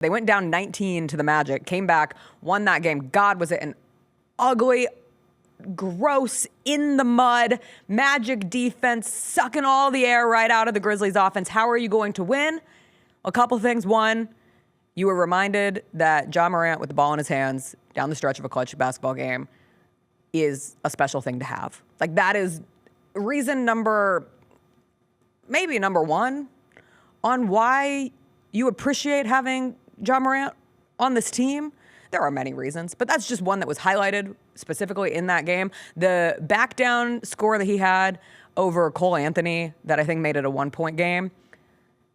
They went down 19 to the Magic, came back, won that game. God, was it an ugly, gross, in the mud, Magic defense, sucking all the air right out of the Grizzlies offense. How are you going to win? A couple things. One, you were reminded that Ja Morant with the ball in his hands down the stretch of a clutch basketball game is a special thing to have. Like, that is reason maybe number one on why you appreciate having Ja Morant on this team. There are many reasons, but that's just one that was highlighted specifically in that game. The back down score that he had over Cole Anthony that I think made it a 1-point game.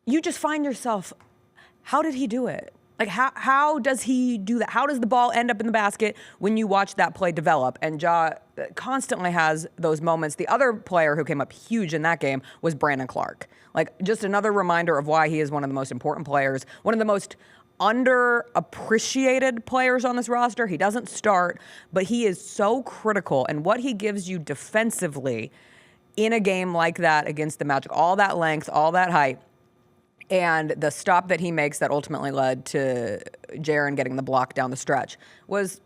You just find yourself, how did he do it? Like, how does he do that? How does the ball end up in the basket when you watch that play develop? And Ja constantly has those moments. The other player who came up huge in that game was Brandon Clark. Like, just another reminder of why he is one of the most important players, one of the most underappreciated players on this roster. He doesn't start, but he is so critical. And what he gives you defensively in a game like that against the Magic, all that length, all that height, and the stop that he makes that ultimately led to Jaren getting the block down the stretch was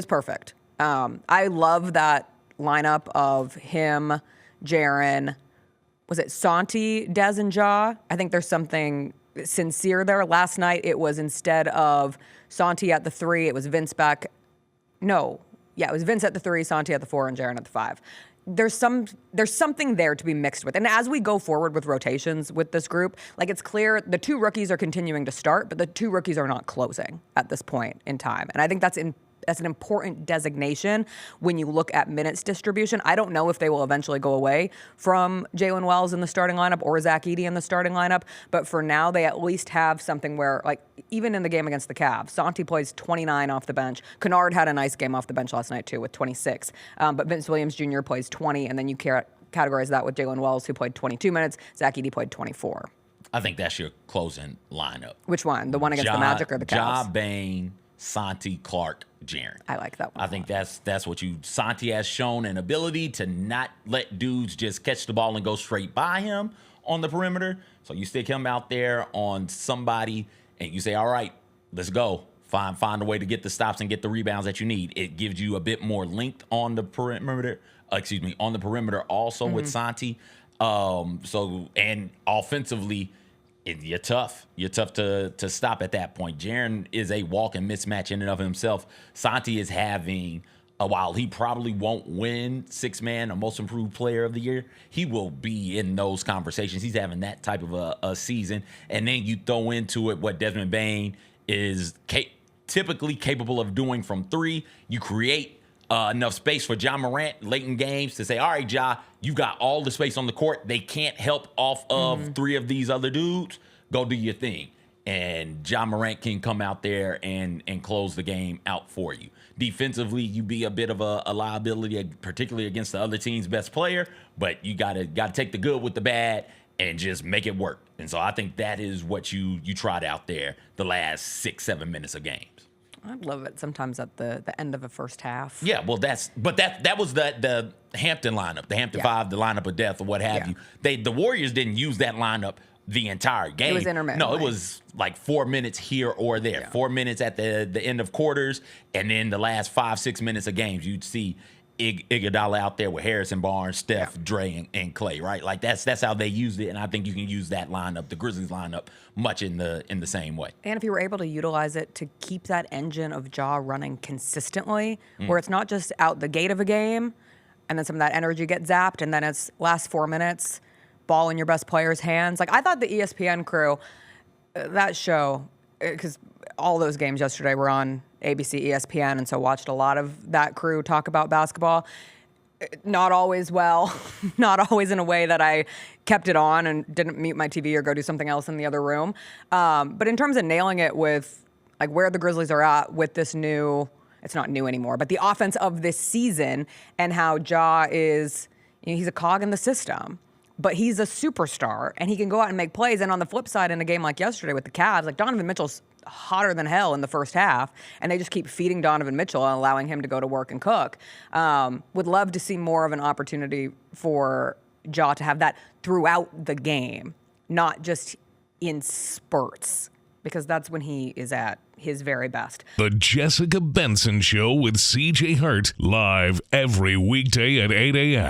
perfect. I love that lineup of him, Jaren, was it Santi, Des, and Ja? I think there's something sincere there. Last night it was, instead of Santi at the 3, it was Vince back. No, yeah, it was Vince at the 3, Santi at the 4, and Jaren at the 5. There's something there to be mixed with. And as we go forward with rotations with this group, like, it's clear the 2 rookies are continuing to start, but the 2 rookies are not closing at this point in time. And I think that's an important designation when you look at minutes distribution. I don't know if they will eventually go away from Jalen Wells in the starting lineup or Zach Edey in the starting lineup, but for now they at least have something where, like, even in the game against the Cavs, Santi plays 29 off the bench. Kennard had a nice game off the bench last night too with 26, but Vince Williams Jr. plays 20, and then you categorize that with Jalen Wells, who played 22 minutes. Zach Edey played 24. I think that's your closing lineup. Which one? The one against the Magic or the Cavs? Ja, Bane, Santi, Clark, Jaren. I like that one. I think that's what Santi has shown an ability to not let dudes just catch the ball and go straight by him on the perimeter. So you stick him out there on somebody and you say, all right, let's go. Find a way to get the stops and get the rebounds that you need. It gives you a bit more length on the perimeter. On the perimeter also with Santi. And offensively, you're tough. You're tough to stop at that point. Jaren is a walking mismatch in and of himself. Santi is having, while he probably won't win six-man or most improved player of the year, he will be in those conversations. He's having that type of a season. And then you throw into it what Desmond Bane is typically capable of doing from 3. You create enough space for Ja Morant late in games to say, all right, Ja, you got all the space on the court. They can't help off of 3 of these other dudes. Go do your thing. And Ja Morant can come out there and close the game out for you. Defensively, you be a bit of a liability, particularly against the other team's best player, but you gotta take the good with the bad and just make it work. And so I think that is what you tried out there the last 6-7 minutes of games. I love it sometimes at the end of a first half. Yeah, well, that was the Hampton lineup, the Hampton 5, the lineup of death or what have you. The Warriors didn't use that lineup the entire game. It was intermittent. No, it was like 4 minutes here or there. 4 minutes at the end of quarters, and then the last 5-6 minutes of games, you'd see Iguodala out there with Harrison Barnes, Steph, Dre, and Clay, right? Like that's how they used it, and I think you can use that lineup, the Grizzlies lineup, much in the same way. And if you were able to utilize it to keep that engine of Ja running consistently, where it's not just out the gate of a game, and then some of that energy gets zapped, and then it's last 4 minutes, ball in your best player's hands. Like, I thought the ESPN crew, that show, because all those games yesterday were on ABC, ESPN, and so watched a lot of that crew talk about basketball. Not always well, not always in a way that I kept it on and didn't mute my TV or go do something else in the other room. But in terms of nailing it with, like, where the Grizzlies are at with this new, it's not new anymore, but the offense of this season and how Ja is, he's a cog in the system, but he's a superstar and he can go out and make plays. And on the flip side, in a game like yesterday with the Cavs, like, Donovan Mitchell's hotter than hell in the first half, and they just keep feeding Donovan Mitchell and allowing him to go to work and cook. Would love to see more of an opportunity for Ja to have that throughout the game, not just in spurts because that's when he is at his very best. The Jessica Benson Show with CJ Hurt, live every weekday at 8 a.m.